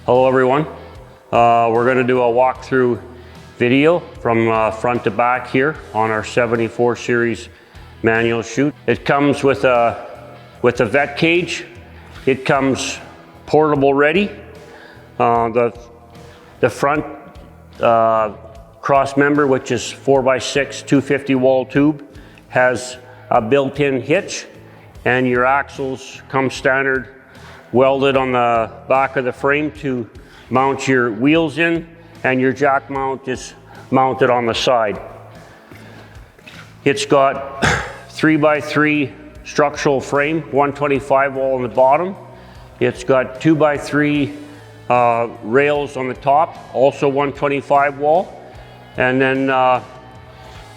Hello everyone. We're going to do a walkthrough video from front to back here on our 74 series manual chute. It comes with a vet cage. It comes portable ready. The front cross member, which is 4x6 250 wall tube, has a built-in hitch, and your axles come standard welded on the back of the frame to mount your wheels in, and your jack mount is mounted on the side. It's got 3x3 structural frame, 125 wall on the bottom. It's got 2x3 rails on the top, also 125 wall. And then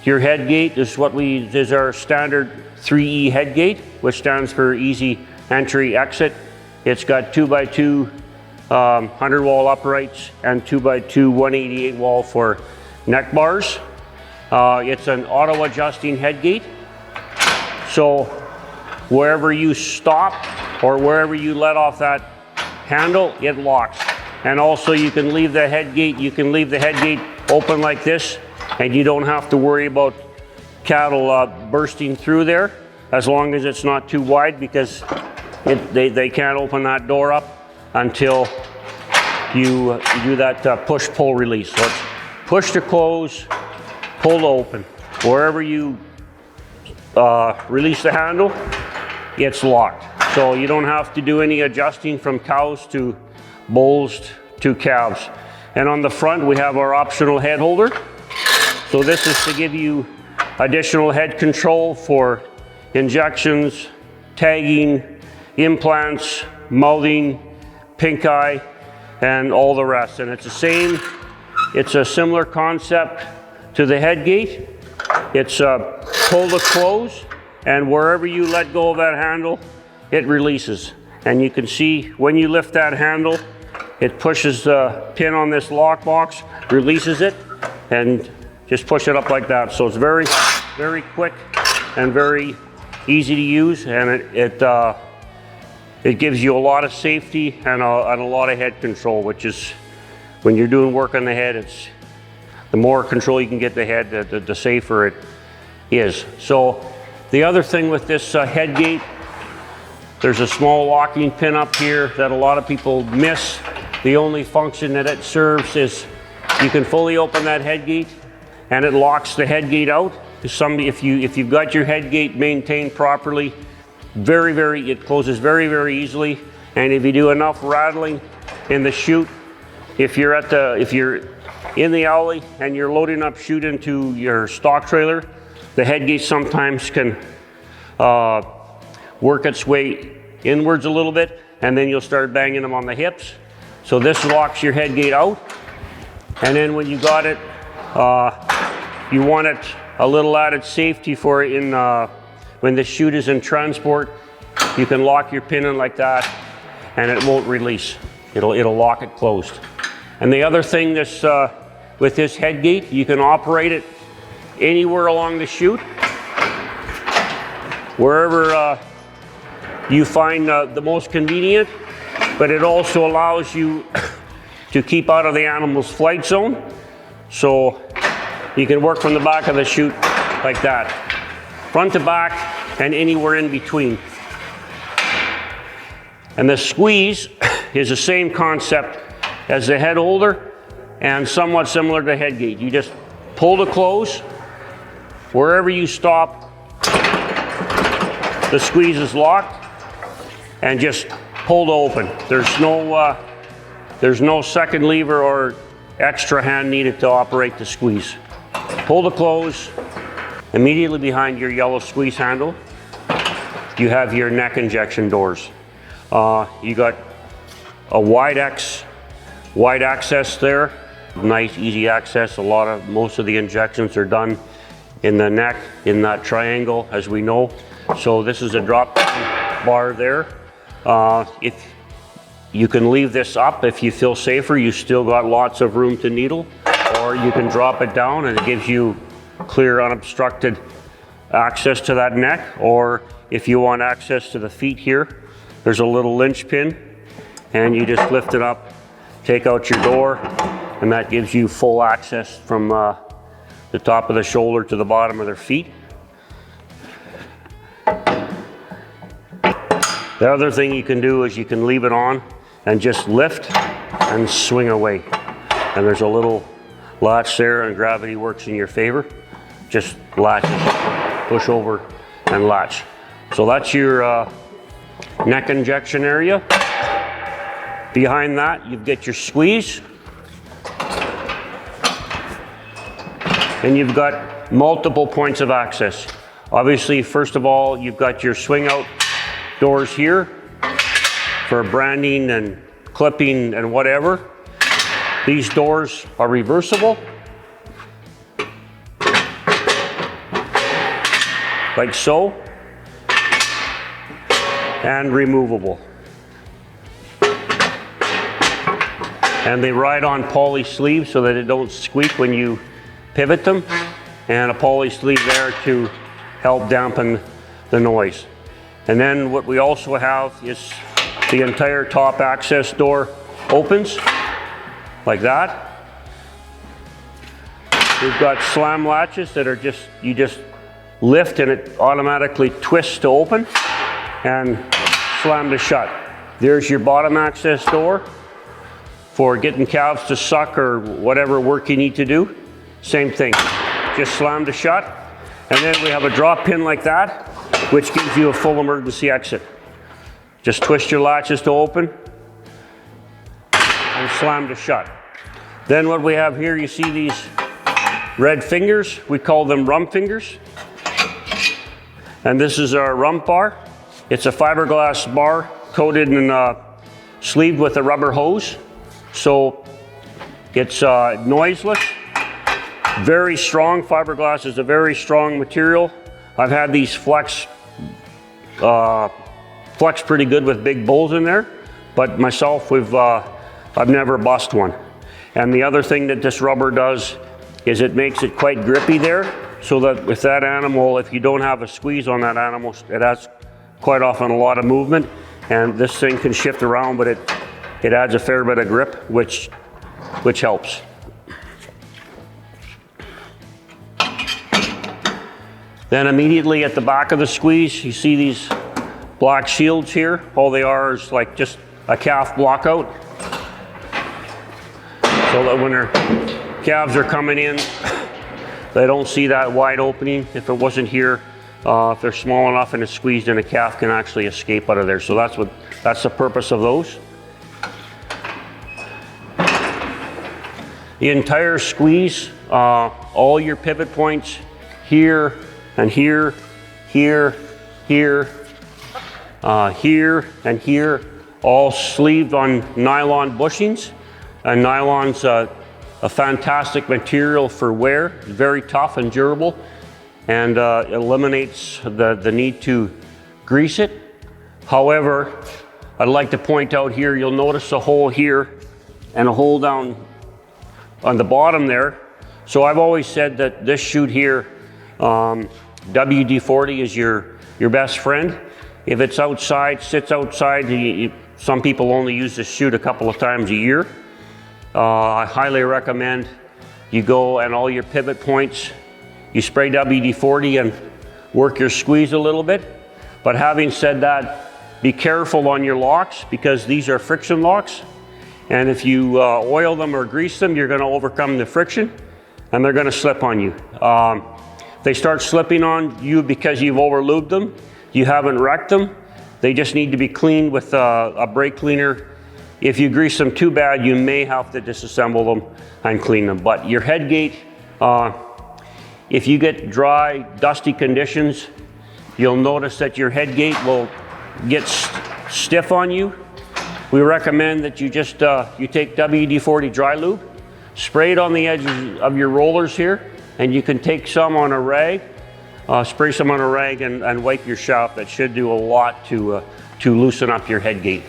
your head gate is is our standard 3E head gate, which stands for easy entry exit. It's got 2x2 100 wall uprights and 2x2 188 wall for neck bars. It's an auto adjusting head gate. So wherever you stop or wherever you let off that handle, it locks. And also you can leave the head gate, open like this, and you don't have to worry about cattle bursting through there, as long as it's not too wide, because they can't open that door up until you do that push-pull release. So it's push to close, pull to open. Wherever you release the handle, it's locked. So you don't have to do any adjusting from cows to bulls to calves. And on the front, we have our optional head holder. So this is to give you additional head control for injections, tagging, implants, mouthing, pink eye, and all the rest. And it's a similar concept to the head gate. It's pull to close, and wherever you let go of that handle, it releases. And you can see when you lift that handle, it pushes the pin on this lock box, releases it, and just push it up like that. So it's very, very quick and very easy to use, and it gives you a lot of safety and a lot of head control, which is, when you're doing work on the head, the more control you can get the head, the safer it is. So the other thing with this head gate, there's a small locking pin up here that a lot of people miss. The only function that it serves is you can fully open that head gate and it locks the head gate out. If you've got your head gate maintained properly, it closes very, very easily. And if you do enough rattling in the chute, if you're in the alley and you're loading up chute into your stock trailer, the head gate sometimes can work its way inwards a little bit, and then you'll start banging them on the hips. So this locks your head gate out. And then when you got it, you want it a little added safety for it when the chute is in transport. You can lock your pin in like that, and it won't release. It'll lock it closed. And the other thing with this head gate, you can operate it anywhere along the chute, wherever you find the most convenient, but it also allows you to keep out of the animal's flight zone. So you can work from the back of the chute like that, front to back and anywhere in between. And the squeeze is the same concept as the head holder and somewhat similar to head gate. You just pull to close. Wherever you stop, the squeeze is locked, and just pull to open. There's no second lever or extra hand needed to operate the squeeze. Pull to close. Immediately behind your yellow squeeze handle, you have your neck injection doors. You got a wide access there. Nice, easy access. Most of the injections are done in the neck, in that triangle, as we know. So this is a drop bar there. If you can leave this up if you feel safer, you still got lots of room to needle, or you can drop it down and it gives you clear, unobstructed access to that neck. Or if you want access to the feet here, there's a little linch pin, and you just lift it up take out your door, and that gives you full access from the top of the shoulder to the bottom of their feet. The other thing you can do is you can leave it on and just lift and swing away. And there's a little latch there, and gravity works in your favor. Just latch, push over and latch. So that's your neck injection area. Behind that, you've got your squeeze. And you've got multiple points of access. Obviously, first of all, you've got your swing out doors here for branding and clipping and whatever. These doors are reversible, like so, and removable. And they ride on poly sleeves so that it don't squeak when you pivot them, and a poly sleeve there to help dampen the noise. And then what we also have is the entire top access door opens like that. We've got slam latches that are you just lift and it automatically twists to open and slam to shut. There's your bottom access door for getting calves to suck or whatever work you need to do. Same thing, just slam to shut. And then we have a drop pin like that, which gives you a full emergency exit. Just twist your latches to open and slam to shut. Then what we have here, you see these red fingers, we call them rump fingers. And this is our rump bar. It's a fiberglass bar coated and sleeved with a rubber hose. So it's noiseless, very strong. Fiberglass is a very strong material. I've had these flex pretty good with big bulls in there, but myself, I've never bust one. And the other thing that this rubber does is it makes it quite grippy there, so that with that animal, if you don't have a squeeze on that animal, it has quite often a lot of movement, and this thing can shift around, but it adds a fair bit of grip, which helps. Then immediately at the back of the squeeze, you see these black shields here. All they are is like just a calf blockout. So that when their calves are coming in, they don't see that wide opening. If it wasn't here, if they're small enough and it's squeezed in, a calf can actually escape out of there. So that's the purpose of those. The entire squeeze, all your pivot points here and here, here, here, here and here, all sleeved on nylon bushings. And nylon's a fantastic material for wear, very tough and durable, and eliminates the need to grease it. However, I'd like to point out here, you'll notice a hole here and a hole down on the bottom there. So I've always said that this chute here, WD-40 is your best friend. If it's outside, sits outside, some people only use this chute a couple of times a year. I highly recommend you go and all your pivot points, you spray WD-40 and work your squeeze a little bit. But having said that, be careful on your locks, because these are friction locks. And if you oil them or grease them, you're going to overcome the friction and they're going to slip on you. If they start slipping on you because you've over-lubed them, you haven't wrecked them, they just need to be cleaned with a brake cleaner. If you grease them too bad, you may have to disassemble them and clean them. But your head gate, if you get dry, dusty conditions, you'll notice that your head gate will get stiff on you. We recommend that you just you take WD-40 dry lube, spray it on the edges of your rollers here, and you can take some on a rag, spray some on a rag and wipe your shaft. That should do a lot to loosen up your head gate.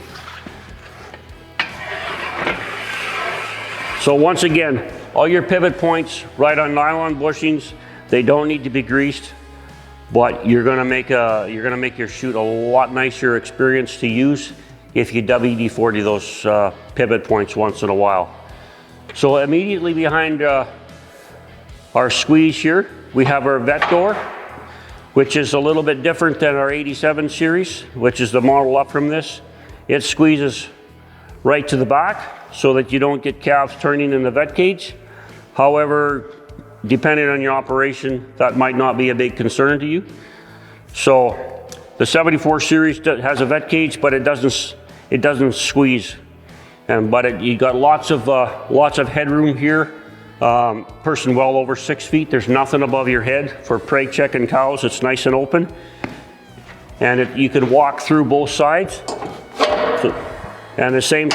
So once again, all your pivot points right on nylon bushings. They don't need to be greased, but you're gonna make your chute a lot nicer experience to use if you WD-40 those pivot points once in a while. So immediately behind our squeeze here, we have our vet door, which is a little bit different than our 87 series, which is the model up from this. It squeezes right to the back so that you don't get calves turning in the vet cage. However, depending on your operation, that might not be a big concern to you. So the 74 series has a vet cage, but it doesn't squeeze. But you got lots of headroom here. Person well over 6 feet. There's nothing above your head for prey checking cows. It's nice and open, and you can walk through both sides. And the same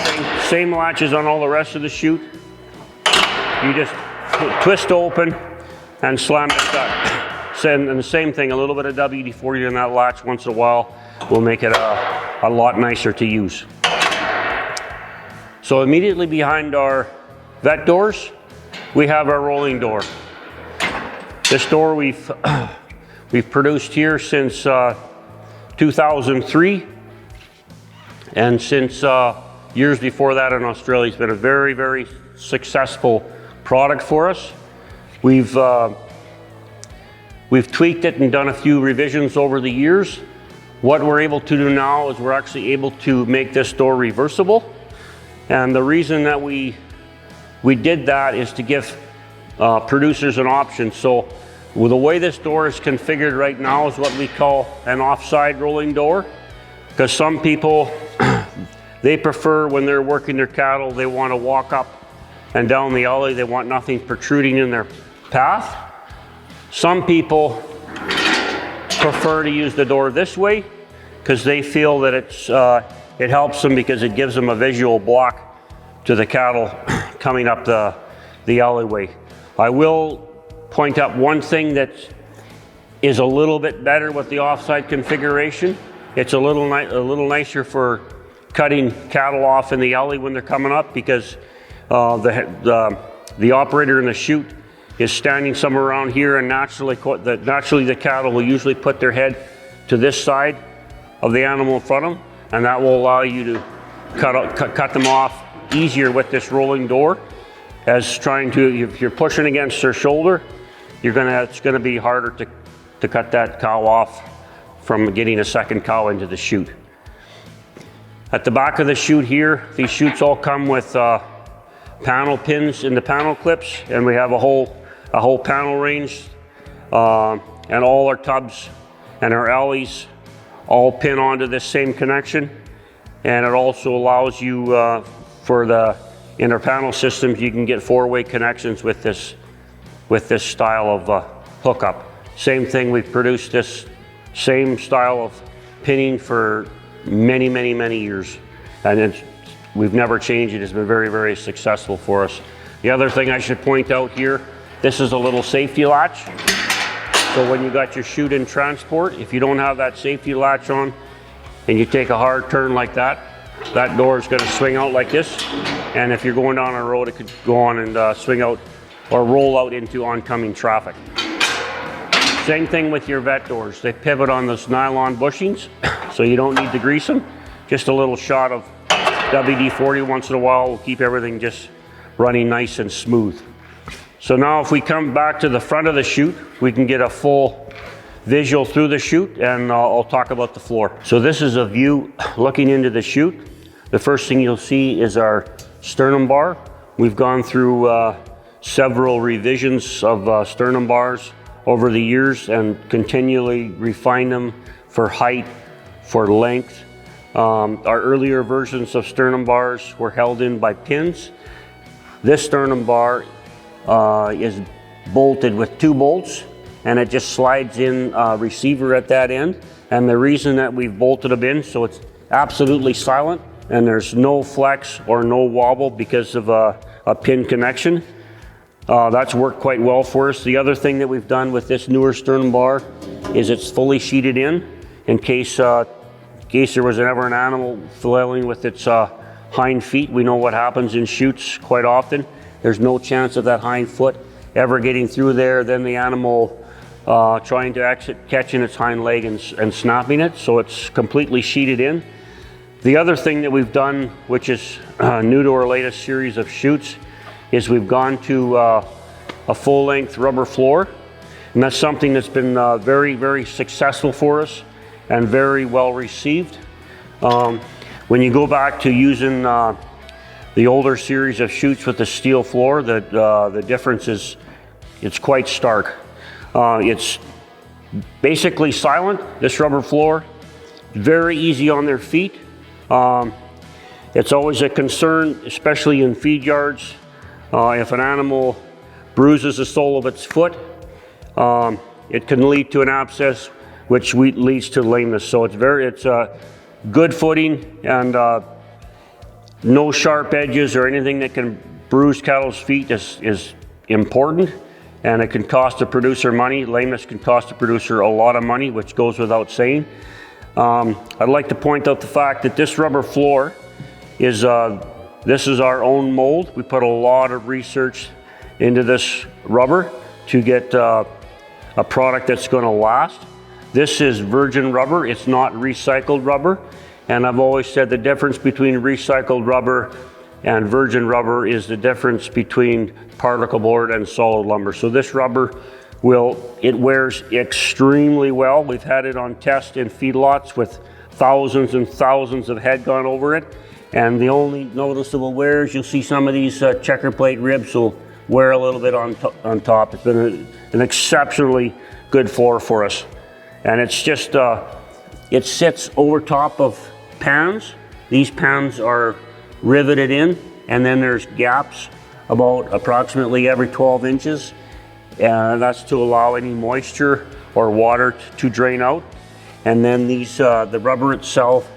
latches on all the rest of the chute. You just twist open and slam it shut. And the same thing, a little bit of WD-40 on that latch once in a while will make it a lot nicer to use. So immediately behind our vet doors, we have our rolling door. This door we've produced here since 2003, and since years before that in Australia. It's been a very, very successful product for us. We've tweaked it and done a few revisions over the years. What we're able to do now is we're actually able to make this door reversible, and the reason that we did that is to give producers an option. So the way this door is configured right now is what we call an offside rolling door, because some people they prefer, when they're working their cattle, they want to walk up and down the alley. They want nothing protruding in their path. Some people prefer to use the door this way because they feel that it helps them, because it gives them a visual block to the cattle coming up the alleyway. I will point out one thing that is a little bit better with the offside configuration. It's a little nicer for cutting cattle off in the alley when they're coming up, because the operator in the chute is standing somewhere around here, and naturally the cattle will usually put their head to this side of the animal in front of them, and that will allow you to cut them off easier with this rolling door. If you're pushing against their shoulder, it's gonna be harder to cut that cow off from getting a second cow into the chute. At the back of the chute here, these chutes all come with panel pins in the panel clips, and we have a whole panel range, and all our tubs and our alleys all pin onto this same connection. And it also allows you in our panel systems, you can get 4-way connections with this style of hookup. Same thing, we've produced this same style of pinning for many, many, many years, and we've never changed it. It's been very, very successful for us. The other thing I should point out here, this is a little safety latch. So when you got your chute in transport, if you don't have that safety latch on and you take a hard turn like that, that door is going to swing out like this. And if you're going down a road, it could go on and swing out or roll out into oncoming traffic. Same thing with your vet doors. They pivot on those nylon bushings, so you don't need to grease them. Just a little shot of WD-40 once in a while will keep everything just running nice and smooth. So now if we come back to the front of the chute, we can get a full visual through the chute, and I'll talk about the floor. So this is a view looking into the chute. The first thing you'll see is our sternum bar. We've gone through several revisions of sternum bars over the years and continually refine them for height, for length. Our earlier versions of sternum bars were held in by pins. This sternum bar is bolted with 2 bolts, and it just slides in a receiver at that end. And the reason that we've bolted them in, so it's absolutely silent and there's no flex or no wobble because of a pin connection. That's worked quite well for us. The other thing that we've done with this newer sternum bar is it's fully sheeted in case there was ever an animal flailing with its hind feet. We know what happens in chutes quite often. There's no chance of that hind foot ever getting through there, then the animal trying to exit, catching its hind leg and snapping it. So it's completely sheeted in. The other thing that we've done, which is new to our latest series of chutes, is we've gone to a full-length rubber floor. And that's something that's been very, very successful for us and very well received. When you go back to using the older series of chutes with the steel floor, the difference is, it's quite stark. It's basically silent, this rubber floor, very easy on their feet. It's always a concern, especially in feed yards, if an animal bruises the sole of its foot, it can lead to an abscess, which leads to lameness. So it's good footing and no sharp edges or anything that can bruise cattle's feet is important, and it can cost the producer money. Lameness can cost the producer a lot of money, which goes without saying. I'd like to point out the fact that this rubber floor is, this is our own mold. We put a lot of research into this rubber to get a product that's going to last. This is virgin rubber, it's not recycled rubber. And I've always said the difference between recycled rubber and virgin rubber is the difference between particle board and solid lumber. So this rubber it wears extremely well. We've had it on test in feedlots with thousands and thousands of head gone over it. And the only noticeable wears, you'll see some of these checker plate ribs will wear a little bit on top. It's been an exceptionally good floor for us. And it's just, it sits over top of pans. These pans are riveted in, and then there's gaps about approximately every 12 inches. And that's to allow any moisture or water to drain out. And then these, the rubber itself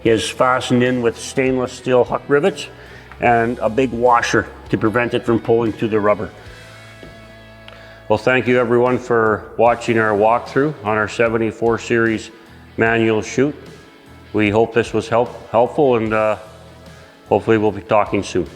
is fastened in with stainless steel huck rivets and a big washer to prevent it from pulling through the rubber. Well, thank you everyone for watching our walkthrough on our 74 series manual chute. We hope this was helpful, and hopefully we'll be talking soon.